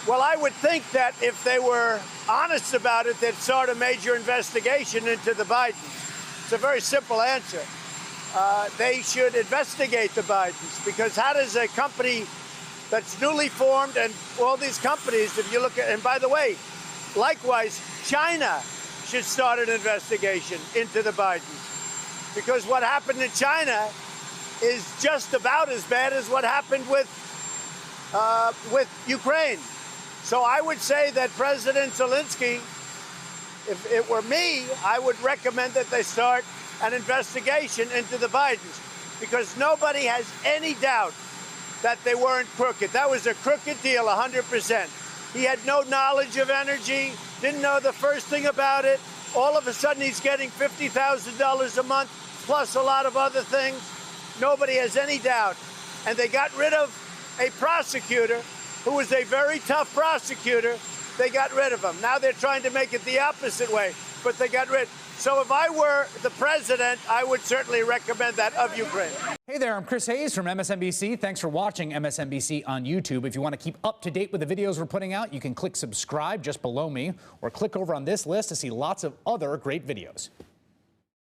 Well, I would think that if they were honest about it, they'd start a major investigation into the Bidens. It's a very simple answer. They should investigate the Bidens, because how does a company that's newly formed, and all these companies, if you look at, and by the way, likewise, China should start an investigation into the Bidens, because what happened in China is just about as bad as what happened with Ukraine. So I would say that President Zelensky, if it were me, I would recommend that they start an investigation into the Bidens, because nobody has any doubt that they weren't crooked. That was a crooked deal, 100%. He had no knowledge of energy, didn't know the first thing about it. All of a sudden, he's getting $50,000 a month, plus a lot of other things. Nobody has any doubt. And they got rid of a prosecutor who was a very tough prosecutor. They got rid of him. Now they're trying to make it the opposite way, but they got rid. So if I were the president, I would certainly recommend that of Ukraine. Hey there, I'm Chris Hayes from MSNBC. Thanks for watching MSNBC on YouTube. If you want to keep up to date with the videos we're putting out, you can click subscribe just below me, or click over on this list to see lots of other great videos.